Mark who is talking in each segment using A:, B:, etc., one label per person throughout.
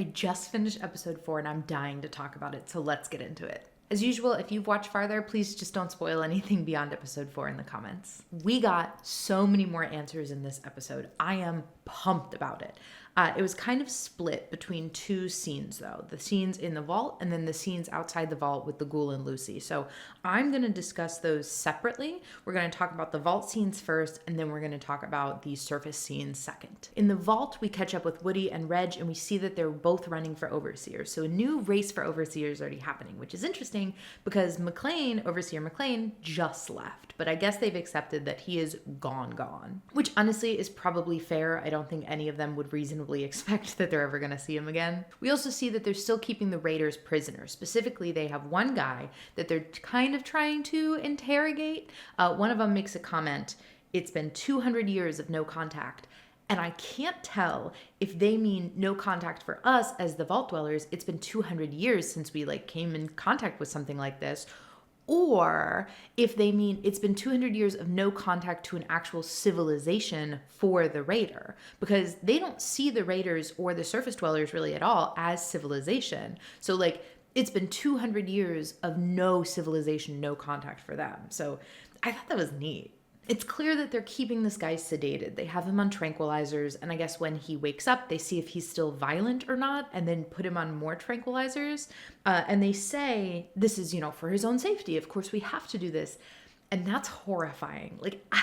A: I just finished episode 4 and I'm dying to talk about it, so let's get into it. As usual, if you've watched farther, please just don't spoil anything beyond episode 4 in the comments. We got so many more answers in this episode. I am pumped about it. It was kind of split between two scenes, though. The scenes in the vault and then the scenes outside the vault with the Ghoul and Lucy. So I'm going to discuss those separately. We're going to talk about the vault scenes first, and then we're going to talk about the surface scenes second. In the vault, we catch up with Woody and Reg, and we see that they're both running for overseers. So a new race for overseers is already happening, which is interesting because Overseer McLean, just left. But I guess they've accepted that he is gone. Which honestly is probably fair. I don't think any of them would reasonably expect that they're ever going to see him again. We also see that they're still keeping the raiders prisoners. Specifically, they have one guy that they're kind of trying to interrogate. One of them makes a comment, "It's been 200 years of no contact." And I can't tell if they mean no contact for us as the vault dwellers. It's been 200 years since we came in contact with something like this. Or if they mean it's been 200 years of no contact to an actual civilization for the raider, because they don't see the raiders or the surface dwellers really at all as civilization. So it's been 200 years of no civilization, no contact for them. So I thought that was neat. It's clear that they're keeping this guy sedated. They have him on tranquilizers, and I guess when he wakes up, they see if he's still violent or not, and then put him on more tranquilizers. And they say, this is, for his own safety. Of course, we have to do this. And that's horrifying,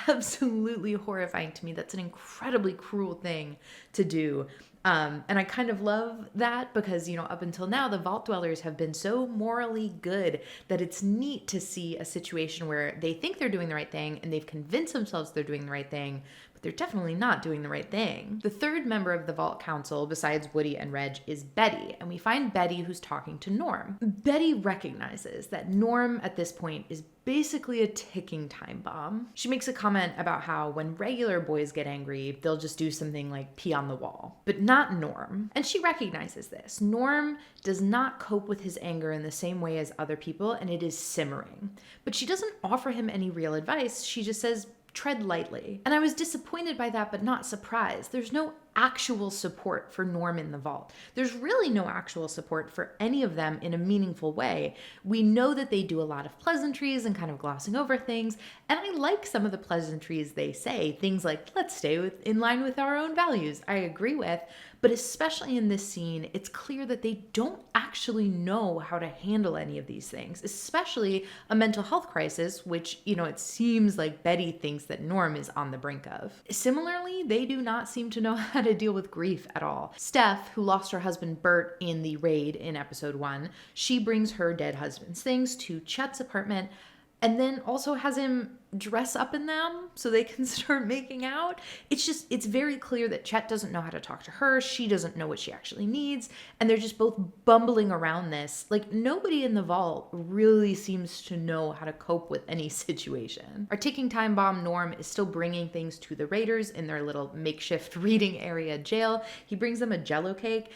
A: absolutely horrifying to me. That's an incredibly cruel thing to do. And I kind of love that because, up until now, the vault dwellers have been so morally good that it's neat to see a situation where they think they're doing the right thing and they've convinced themselves they're doing the right thing, but they're definitely not doing the right thing. The third member of the Vault Council, besides Woody and Reg, is Betty, and we find Betty who's talking to Norm. Betty recognizes that Norm at this point is basically a ticking time bomb. She makes a comment about how when regular boys get angry, they'll just do something like pee on the wall, but not Norm. And she recognizes this. Norm does not cope with his anger in the same way as other people, and it is simmering. But she doesn't offer him any real advice. She just says, tread lightly. And I was disappointed by that, but not surprised. There's no actual support for Norm in the vault. There's really no actual support for any of them in a meaningful way. We know that they do a lot of pleasantries and kind of glossing over things, and I like some of the pleasantries they say, things like, let's stay in line with our own values, I agree with, but especially in this scene, it's clear that they don't actually know how to handle any of these things, especially a mental health crisis, which, it seems like Betty thinks that Norm is on the brink of. Similarly, they do not seem to know how to deal with grief at all. Steph, who lost her husband Bert in the raid in episode 1, she brings her dead husband's things to Chet's apartment and then also has him dress up in them so they can start making out. It's very clear that Chet doesn't know how to talk to her. She doesn't know what she actually needs. And they're just both bumbling around this. Nobody in the vault really seems to know how to cope with any situation. Our ticking time bomb Norm is still bringing things to the raiders in their little makeshift reading area jail. He brings them a Jell-O cake.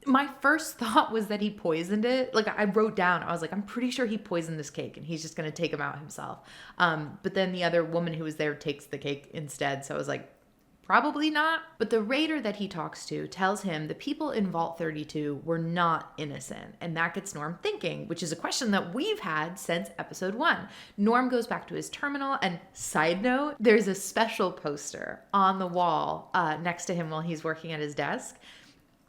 A: My first thought was that he poisoned it. I wrote down, I was like, I'm pretty sure he poisoned this cake and he's just going to take him out himself. But then the other woman who was there takes the cake instead. So I was like, probably not. But the raider that he talks to tells him the people in Vault 32 were not innocent. And that gets Norm thinking, which is a question that we've had since episode 1. Norm goes back to his terminal, and side note, there's a special poster on the wall next to him while he's working at his desk.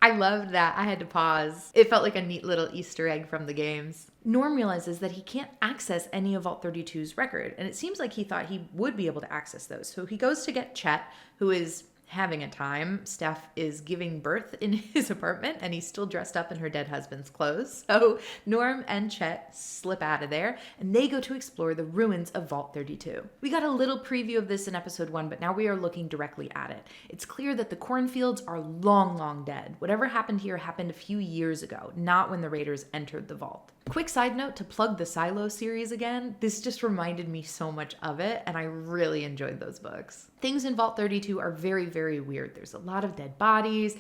A: I loved that. I had to pause. It felt like a neat little Easter egg from the games. Norm realizes that he can't access any of Vault 32's record, and it seems like he thought he would be able to access those. So he goes to get Chet, who is having a time. Steph is giving birth in his apartment, and he's still dressed up in her dead husband's clothes. So Norm and Chet slip out of there, and they go to explore the ruins of Vault 32. We got a little preview of this in episode 1, but now we are looking directly at it. It's clear that the cornfields are long dead. Whatever happened here happened a few years ago, not when the raiders entered the vault. Quick side note to plug the Silo series again, this just reminded me so much of it, and I really enjoyed those books. Things in Vault 32 are very, very weird. There's a lot of dead bodies.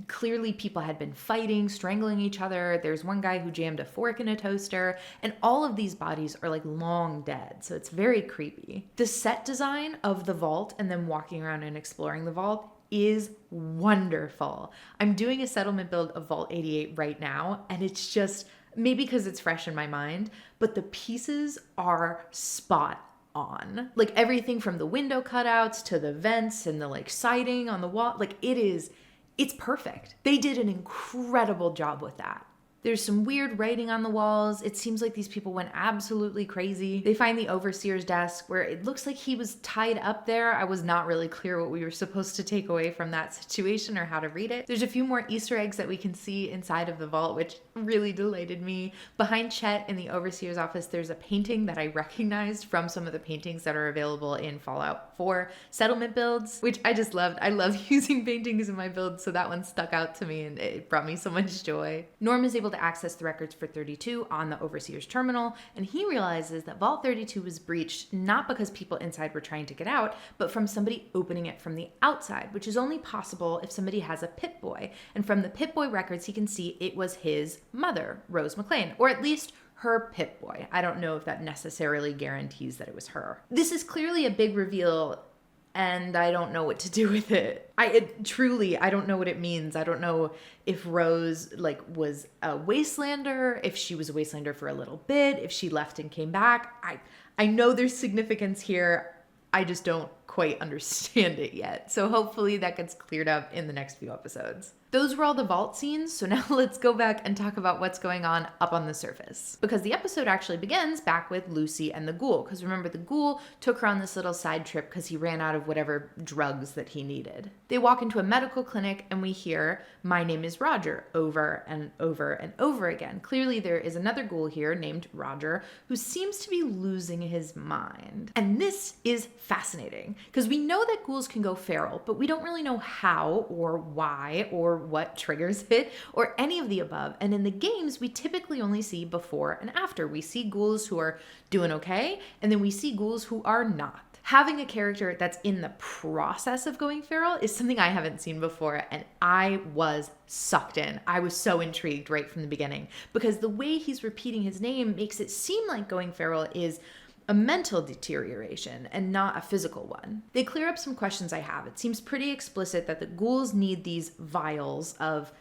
A: Clearly people had been fighting, strangling each other. There's one guy who jammed a fork in a toaster, and all of these bodies are long dead, so it's very creepy. The set design of the vault and them walking around and exploring the vault is wonderful. I'm doing a settlement build of Vault 88 right now, and it's just, maybe because it's fresh in my mind, but the pieces are spot on. Like everything from the window cutouts to the vents and the like siding on the wall, like it's perfect. They did an incredible job with that. There's some weird writing on the walls. It seems like these people went absolutely crazy. They find the overseer's desk where it looks like he was tied up there. I was not really clear what we were supposed to take away from that situation or how to read it. There's a few more Easter eggs that we can see inside of the vault, which really delighted me. Behind Chet in the overseer's office, there's a painting that I recognized from some of the paintings that are available in Fallout 4 settlement builds, which I just loved. I love using paintings in my builds, so that one stuck out to me and it brought me so much joy. Norm is able to access the records for 32 on the overseer's terminal, and he realizes that Vault 32 was breached not because people inside were trying to get out, but from somebody opening it from the outside, which is only possible if somebody has a Pip-Boy. And from the Pip-Boy records, he can see it was his mother, Rose McClane, or at least her Pip-Boy. I don't know if that necessarily guarantees that it was her. This is clearly a big reveal, and I don't know what to do with it. I don't know what it means. I don't know if Rose was a wastelander, if she was a wastelander for a little bit, if she left and came back. I know there's significance here. I just don't quite understand it yet. So hopefully that gets cleared up in the next few episodes. Those were all the vault scenes, so now let's go back and talk about what's going on up on the surface. Because the episode actually begins back with Lucy and the Ghoul, because remember the Ghoul took her on this little side trip because he ran out of whatever drugs that he needed. They walk into a medical clinic and we hear, "My name is Roger," over and over and over again. Clearly there is another Ghoul here named Roger who seems to be losing his mind. And this is fascinating, because we know that ghouls can go feral, but we don't really know how or why or what triggers it or any of the above. And in the games, we typically only see before and after. We see ghouls who are doing okay, and then we see ghouls who are not. Having a character that's in the process of going feral is something I haven't seen before, and I was sucked in. I was so intrigued right from the beginning, because the way he's repeating his name makes it seem like going feral is a mental deterioration and not a physical one. They clear up some questions I have. It seems pretty explicit that the ghouls need these vials of,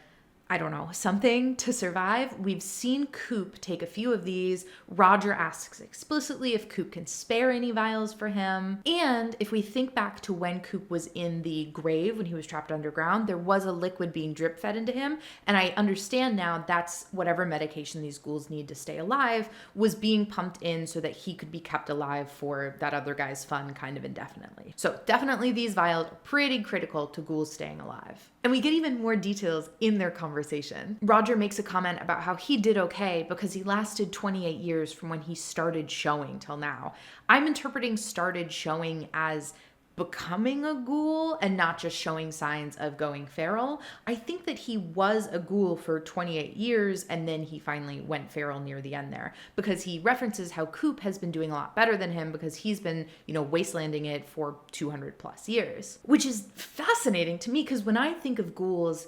A: I don't know, something to survive. We've seen Coop take a few of these. Roger asks explicitly if Coop can spare any vials for him. And if we think back to when Coop was in the grave, when he was trapped underground, there was a liquid being drip fed into him. And I understand now that's whatever medication these ghouls need to stay alive was being pumped in so that he could be kept alive for that other guy's fun kind of indefinitely. So definitely these vials are pretty critical to ghouls staying alive. And we get even more details in their conversation. Roger makes a comment about how he did okay because he lasted 28 years from when he started showing till now. I'm interpreting started showing as becoming a ghoul and not just showing signs of going feral. I think that he was a ghoul for 28 years and then he finally went feral near the end there, because he references how Coop has been doing a lot better than him because he's been, wastelanding it for 200 plus years, which is fascinating to me because when I think of ghouls,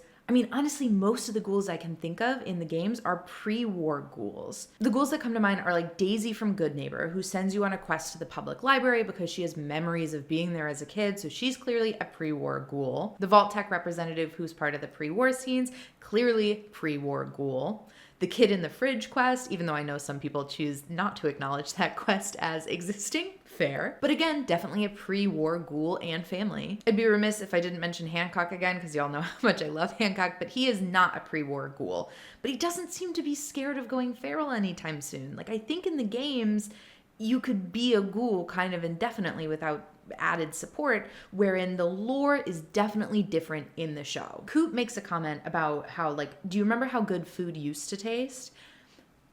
A: honestly, most of the ghouls I can think of in the games are pre-war ghouls. The ghouls that come to mind are like Daisy from Good Neighbor, who sends you on a quest to the public library because she has memories of being there as a kid, so she's clearly a pre-war ghoul. The Vault Tech representative, who's part of the pre-war scenes, clearly pre-war ghoul. The Kid in the Fridge quest, even though I know some people choose not to acknowledge that quest as existing, fair. But again, definitely a pre-war ghoul and family. I'd be remiss if I didn't mention Hancock again, because y'all know how much I love Hancock, but he is not a pre-war ghoul. But he doesn't seem to be scared of going feral anytime soon. I think in the games, you could be a ghoul kind of indefinitely without added support, wherein the lore is definitely different in the show. Coop makes a comment about how, do you remember how good food used to taste?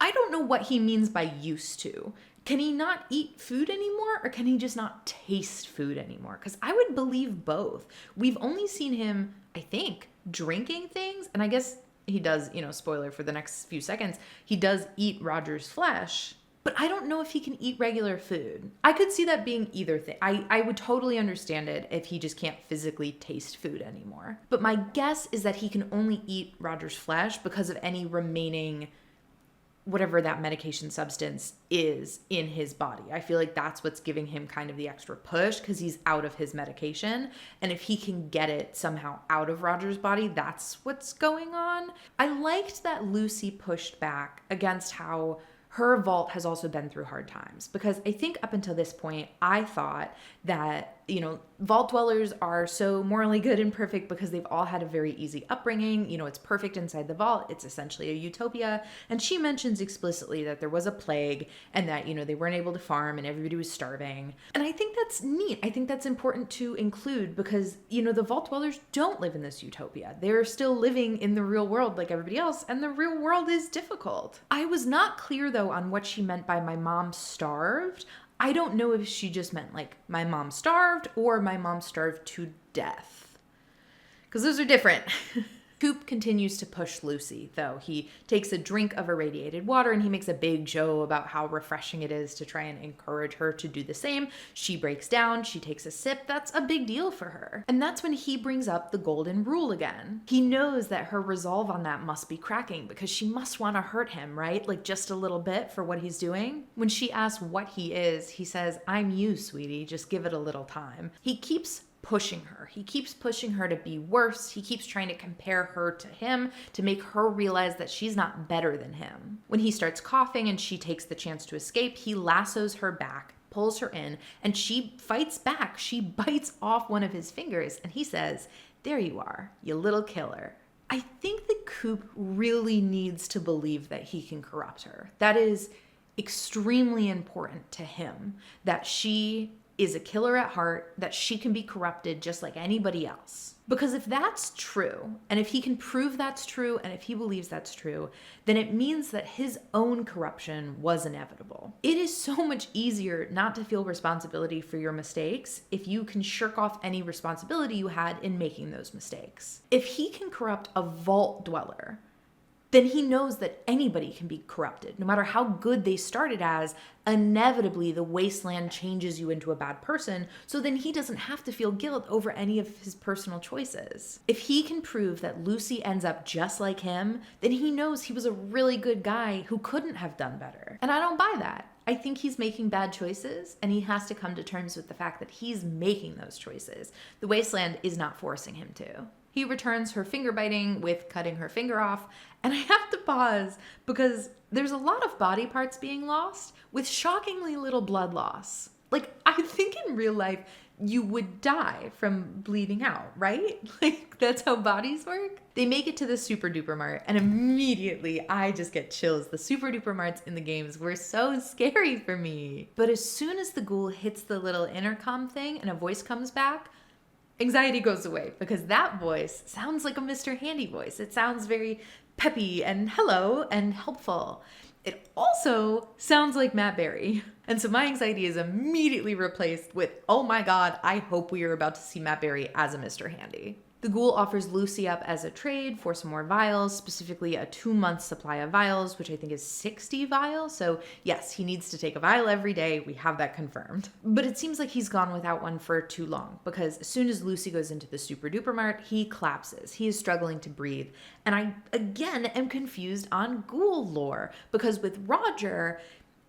A: I don't know what he means by used to. Can he not eat food anymore, or can he just not taste food anymore? Because I would believe both. We've only seen him, I think, drinking things, and I guess he does, spoiler for the next few seconds, he does eat Roger's flesh, but I don't know if he can eat regular food. I could see that being either thing. I would totally understand it if he just can't physically taste food anymore. But my guess is that he can only eat Roger's flesh because of any remaining whatever that medication substance is in his body. I feel like that's what's giving him kind of the extra push because he's out of his medication. And if he can get it somehow out of Roger's body, that's what's going on. I liked that Lucy pushed back against how her vault has also been through hard times, because I think up until this point, I thought that, vault dwellers are so morally good and perfect because they've all had a very easy upbringing. It's perfect inside the vault. It's essentially a utopia. And she mentions explicitly that there was a plague and that, they weren't able to farm and everybody was starving. And I think that's neat. I think that's important to include because, the vault dwellers don't live in this utopia. They're still living in the real world like everybody else, and the real world is difficult. I was not clear, though, on what she meant by my mom starved. I don't know if she just meant like my mom starved or my mom starved to death, because those are different. Coop continues to push Lucy, though. He takes a drink of irradiated water and he makes a big show about how refreshing it is to try and encourage her to do the same. She breaks down, she takes a sip. That's a big deal for her. And that's when he brings up the golden rule again. He knows that her resolve on that must be cracking because she must want to hurt him, right? Like just a little bit for what he's doing. When she asks what he is, he says, "I'm you, sweetie. Just give it a little time." He keeps pushing her. He keeps pushing her to be worse. He keeps trying to compare her to him to make her realize that she's not better than him. When he starts coughing and she takes the chance to escape, he lassos her back, pulls her in, and she fights back. She bites off one of his fingers and he says, "There you are, you little killer." I think that Coop really needs to believe that he can corrupt her. That is extremely important to him, that she is a killer at heart, that she can be corrupted just like anybody else. Because if that's true, and if he can prove that's true, and if he believes that's true, then it means that his own corruption was inevitable. It is so much easier not to feel responsibility for your mistakes if you can shirk off any responsibility you had in making those mistakes. If he can corrupt a vault dweller, then he knows that anybody can be corrupted. No matter how good they started as, inevitably the wasteland changes you into a bad person, so then he doesn't have to feel guilt over any of his personal choices. If he can prove that Lucy ends up just like him, then he knows he was a really good guy who couldn't have done better. And I don't buy that. I think he's making bad choices, and he has to come to terms with the fact that he's making those choices. The wasteland is not forcing him to. He returns her finger biting with cutting her finger off, and I have to pause because there's a lot of body parts being lost with shockingly little blood loss. Like, I think in real life you would die from bleeding out, right? Like, that's how bodies work. They make it to the Super Duper Mart, and immediately I just get chills. The Super Duper Marts in the games were so scary for me. But as soon as the ghoul hits the little intercom thing and a voice comes back, anxiety goes away, because that voice sounds like a Mr. Handy voice. It sounds very peppy and hello and helpful. It also sounds like Matt Berry. And so my anxiety is immediately replaced with, oh my God, I hope we are about to see Matt Berry as a Mr. Handy. The ghoul offers Lucy up as a trade for some more vials, specifically a 2-month supply of vials, which I think is 60 vials. So yes, he needs to take a vial every day. We have that confirmed. But it seems like he's gone without one for too long, because as soon as Lucy goes into the Super Duper Mart, he collapses. He is struggling to breathe. And I, again, am confused on ghoul lore, because with Roger,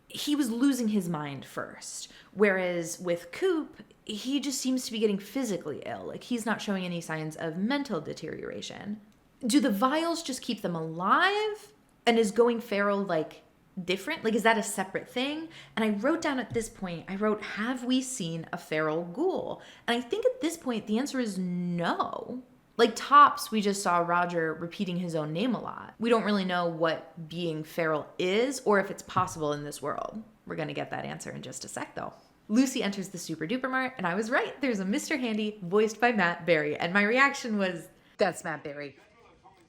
A: he was losing his mind first. Whereas with Coop, he just seems to be getting physically ill. Like, he's not showing any signs of mental deterioration. Do the vials just keep them alive? And is going feral, like, different? Like, is that a separate thing? And I wrote down at this point, have we seen a feral ghoul? And I think at this point, the answer is no. Like, tops, we just saw Roger repeating his own name a lot. We don't really know what being feral is, or if it's possible in this world. We're gonna get that answer in just a sec, though. Lucy enters the Super Duper Mart, and I was right. There's a Mr. Handy voiced by Matt Berry. And my reaction was, that's Matt Berry.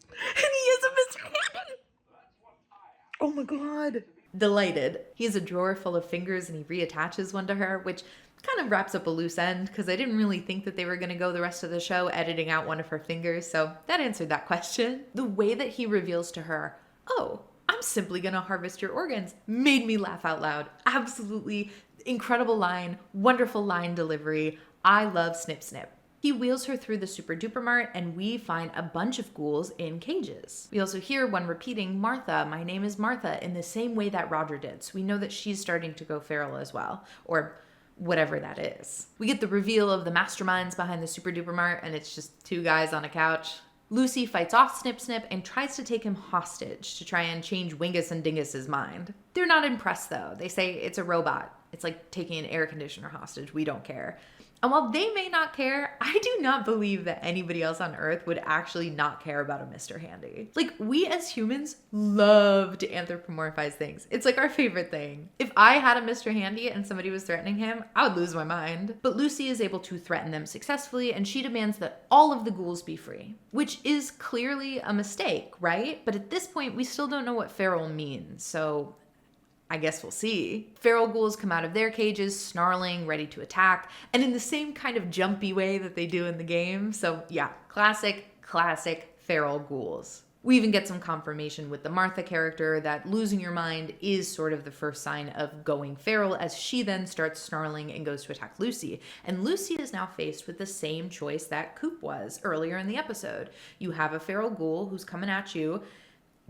A: And he is a Mr. Handy. Oh my God. Delighted. He has a drawer full of fingers, and he reattaches one to her, which kind of wraps up a loose end, because I didn't really think that they were going to go the rest of the show editing out one of her fingers. So that answered that question. The way that he reveals to her, oh, I'm simply going to harvest your organs, made me laugh out loud. Absolutely incredible line, wonderful line delivery. I love Snip Snip. He wheels her through the Super Duper Mart, and we find a bunch of ghouls in cages. We also hear one repeating, "Martha, my name is Martha," in the same way that Roger did. So we know that she's starting to go feral as well, or whatever that is. We get the reveal of the masterminds behind the Super Duper Mart, and it's just two guys on a couch. Lucy fights off Snip Snip and tries to take him hostage to try and change Wingus and Dingus's mind. They're not impressed though. They say it's a robot. It's like taking an air conditioner hostage. We don't care. And while they may not care, I do not believe that anybody else on Earth would actually not care about a Mr. Handy. Like, we as humans love to anthropomorphize things. It's like our favorite thing. If I had a Mr. Handy and somebody was threatening him, I would lose my mind. But Lucy is able to threaten them successfully, and she demands that all of the ghouls be free, which is clearly a mistake, right? But at this point, we still don't know what feral means, so I guess we'll see. Feral ghouls come out of their cages, snarling, ready to attack, and in the same kind of jumpy way that they do in the game. So yeah, classic feral ghouls. We even get some confirmation with the Martha character that losing your mind is sort of the first sign of going feral, as she then starts snarling and goes to attack Lucy. And Lucy is now faced with the same choice that Coop was earlier in the episode. You have a feral ghoul who's coming at you.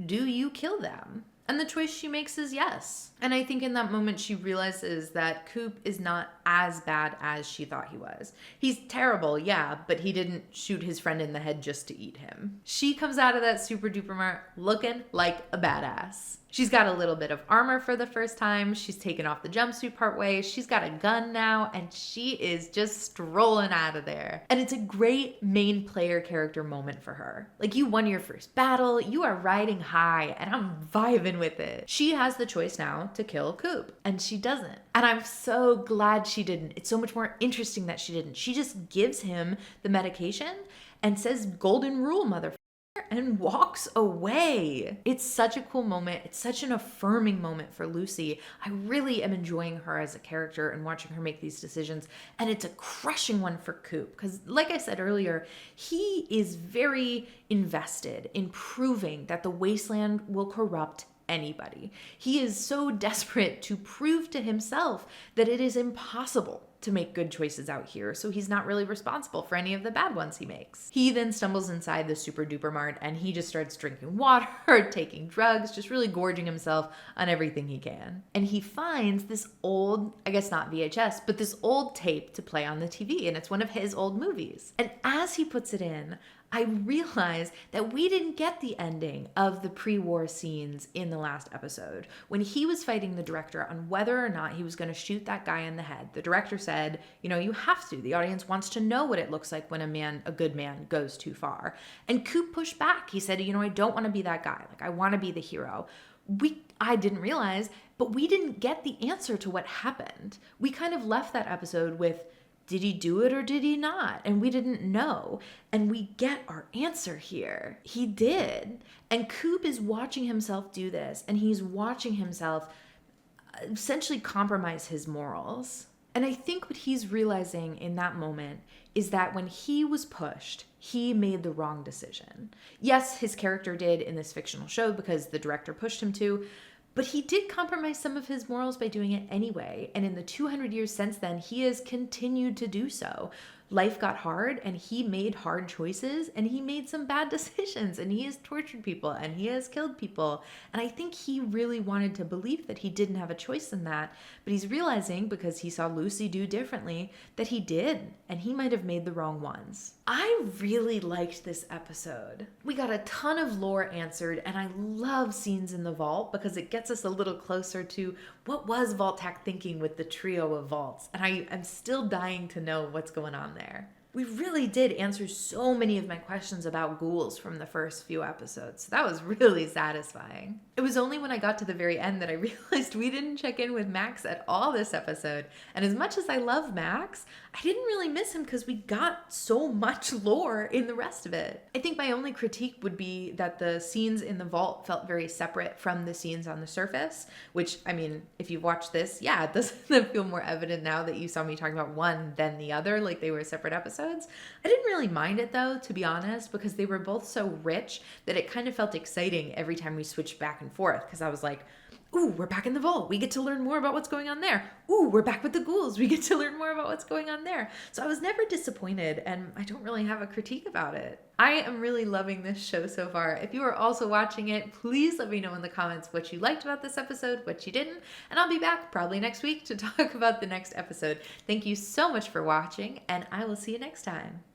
A: Do you kill them? And the choice she makes is yes. And I think in that moment she realizes that Coop is not as bad as she thought he was. He's terrible, yeah, but he didn't shoot his friend in the head just to eat him. She comes out of that Super Duper Mart looking like a badass. She's got a little bit of armor for the first time. She's taken off the jumpsuit partway. She's got a gun now, and she is just strolling out of there. And it's a great main player character moment for her. Like, you won your first battle, you are riding high, and I'm vibing with it. She has the choice now to kill Coop, and she doesn't. And I'm so glad she didn't. It's so much more interesting that she didn't. She just gives him the medication and says, "Golden rule, motherfucker," and walks away. It's such a cool moment. It's such an affirming moment for Lucy. I really am enjoying her as a character and watching her make these decisions. And it's a crushing one for Coop because, like I said earlier, he is very invested in proving that the wasteland will corrupt anybody. He is so desperate to prove to himself that it is impossible to make good choices out here, so he's not really responsible for any of the bad ones he makes. He then stumbles inside the Super Duper Mart and he just starts drinking water, taking drugs, just really gorging himself on everything he can. And he finds this old, I guess not VHS, but this old tape to play on the TV, and it's one of his old movies. And as he puts it in, I realized that we didn't get the ending of the pre-war scenes in the last episode. When he was fighting the director on whether or not he was going to shoot that guy in the head, the director said, you have to. The audience wants to know what it looks like when a good man goes too far. And Coop pushed back. He said, I don't want to be that guy. Like, I want to be the hero. I didn't realize, but we didn't get the answer to what happened. We kind of left that episode with, did he do it or did he not? And we didn't know. And we get our answer here. He did. And Coop is watching himself do this, and he's watching himself essentially compromise his morals. And I think what he's realizing in that moment is that when he was pushed, he made the wrong decision. Yes, his character did in this fictional show because the director pushed him to, but he did compromise some of his morals by doing it anyway. And in the 200 years since then, he has continued to do so. Life got hard and he made hard choices and he made some bad decisions and he has tortured people and he has killed people. And I think he really wanted to believe that he didn't have a choice in that. But he's realizing, because he saw Lucy do differently, that he did, and he might have made the wrong ones. I really liked this episode. We got a ton of lore answered, and I love scenes in the vault because it gets us a little closer to what was Vault-Tec thinking with the trio of vaults. And I'm still dying to know what's going on there. We really did answer so many of my questions about ghouls from the first few episodes. So that was really satisfying. It was only when I got to the very end that I realized we didn't check in with Max at all this episode. And as much as I love Max, I didn't really miss him because we got so much lore in the rest of it. I think my only critique would be that the scenes in the vault felt very separate from the scenes on the surface, which, I mean, if you've watched this, yeah, it doesn't feel more evident now that you saw me talking about one than the other, like they were separate episodes. I didn't really mind it though, to be honest, because they were both so rich that it kind of felt exciting every time we switched back and forth, because I was like, Ooh, we're back in the vault. We get to learn more about what's going on there. Ooh, we're back with the ghouls. We get to learn more about what's going on there. So I was never disappointed, and I don't really have a critique about it. I am really loving this show so far. If you are also watching it, please let me know in the comments what you liked about this episode, what you didn't, and I'll be back probably next week to talk about the next episode. Thank you so much for watching, and I will see you next time.